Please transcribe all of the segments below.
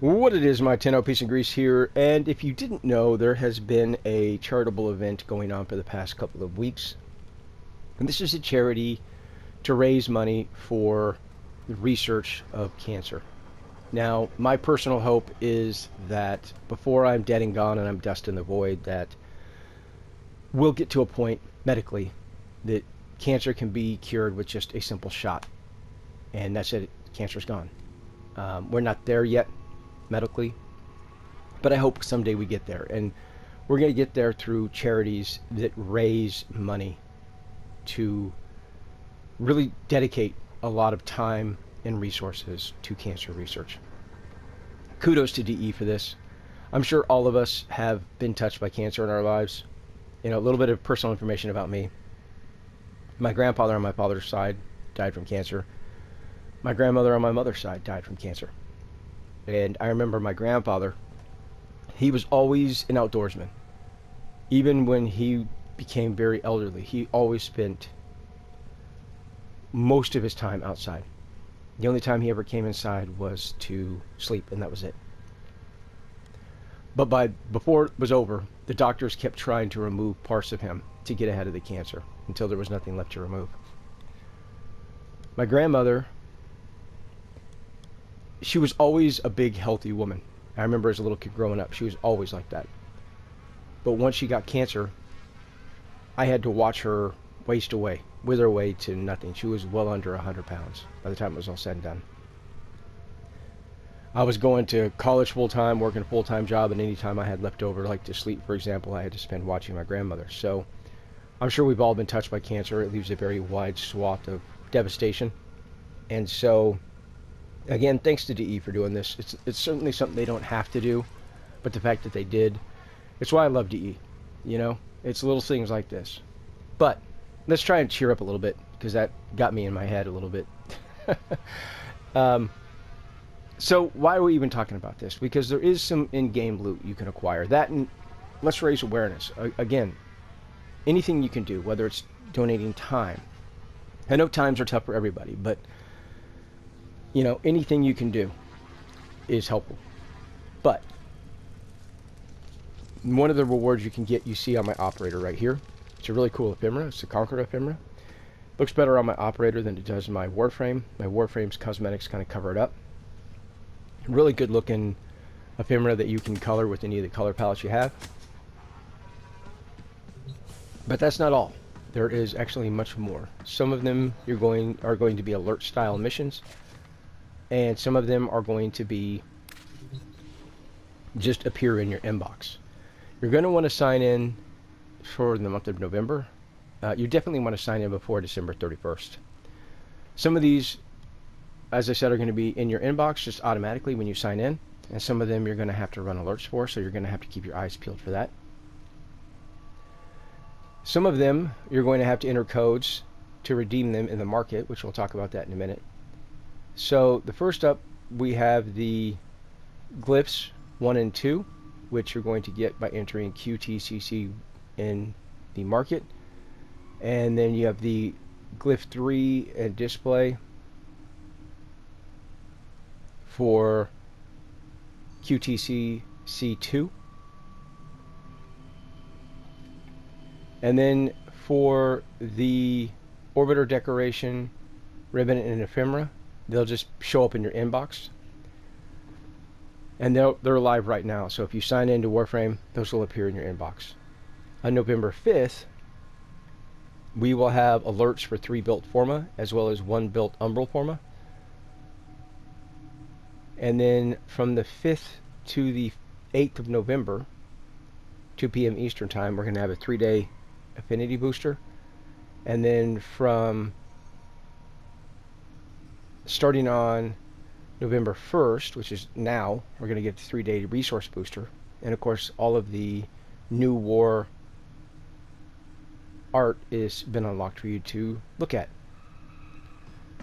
What it is, my 10 piece of grease here, and if you didn't know, there has been a charitable event going on for the past couple of weeks, and this is a charity to raise money for the research of cancer. Now, my personal hope is that before I'm dead and gone and I'm dust in the void, that we'll get to a point medically that cancer can be cured with just a simple shot, and that's it. Cancer's gone. We're not there yet medically, but I hope someday we get there, and we're going to get there through charities that raise money to really dedicate a lot of time and resources to cancer research. Kudos to DE for this. I'm sure all of us have been touched by cancer in our lives. You know, a little bit of personal information about me. My grandfather on my father's side died from cancer. My grandmother on my mother's side died from cancer. And I remember my grandfather, he was always an outdoorsman. Even when he became very elderly, he always spent most of his time outside. The only time he ever came inside was to sleep, and that was it. But before it was over, the doctors kept trying to remove parts of him to get ahead of the cancer until there was nothing left to remove. My grandmother, she was always a big, healthy woman. I remember as a little kid growing up, she was always like that. But once she got cancer, I had to watch her waste away, wither away to nothing. She was well under 100 pounds by the time it was all said and done. I was going to college full-time, working a full-time job, and any time I had left over, like to sleep, for example, I had to spend watching my grandmother. So I'm sure we've all been touched by cancer. It leaves a very wide swath of devastation. And so, again, thanks to DE for doing this. It's certainly something they don't have to do, but the fact that they did, it's why I love DE. You know, it's little things like this. But let's try and cheer up a little bit, because that got me in my head a little bit. So why are we even talking about this? Because there is some in-game loot you can acquire. That, and let's raise awareness. Again, anything you can do, whether it's donating time. I know times are tough for everybody, but you know, anything you can do is helpful. But one of the rewards you can get, you see on my operator right here. It's a really cool ephemera. It's the Conquera ephemera. Looks better on my operator than it does in my Warframe. My Warframe's cosmetics kind of cover it up. Really good looking ephemera that you can color with any of the color palettes you have. But that's not all. There is actually much more. Some of them are going to be alert style missions, and some of them are going to be just appear in your inbox. You're going to want to sign in for the month of November. You definitely want to sign in before December 31st. Some of these, as I said, are going to be in your inbox just automatically when you sign in, and some of them you're going to have to run alerts for, so you're going to have to keep your eyes peeled for that. Some of them you're going to have to enter codes to redeem them in the market, which we'll talk about that in a minute. So the first up, we have the glyphs 1 and 2, which you're going to get by entering QTCC in the market. And then you have the glyph 3 and display for QTC C2. And then for the orbiter decoration, ribbon, and ephemera, they'll just show up in your inbox. And they're live right now, so if you sign into Warframe, those will appear in your inbox. On November 5th, we will have alerts for 3 built Forma, as well as 1 built Umbral Forma. And then from the 5th to the 8th of November, 2 p.m. Eastern Time, we're going to have a 3-day affinity booster. And then from starting on November 1st, which is now, we're going to get the 3-day resource booster. And of course, all of the new war art has been unlocked for you to look at.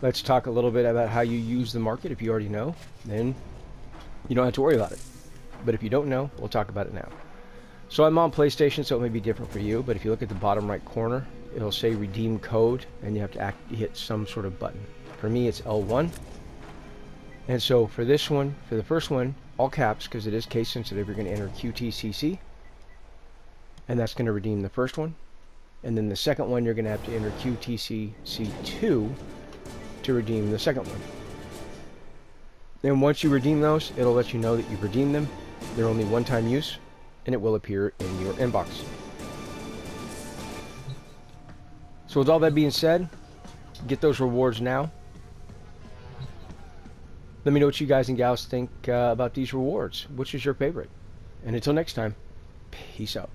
Let's talk a little bit about how you use the market. If you already know, then you don't have to worry about it. But if you don't know, we'll talk about it now. So I'm on PlayStation, so it may be different for you, but if you look at the bottom right corner, it'll say redeem code, and you have to hit some sort of button. For me, it's L1. And so for this one, for the first one, all caps, because it is case sensitive, you're going to enter QTCC, and that's going to redeem the first one. And then the second one, you're going to have to enter QTCC2 to redeem the second one. Then once you redeem those, it'll let you know that you've redeemed them. They're only one-time use, and it will appear in your inbox. So with all that being said, get those rewards now. Let me know what you guys and gals think about these rewards. Which is your favorite? And until next time, peace out.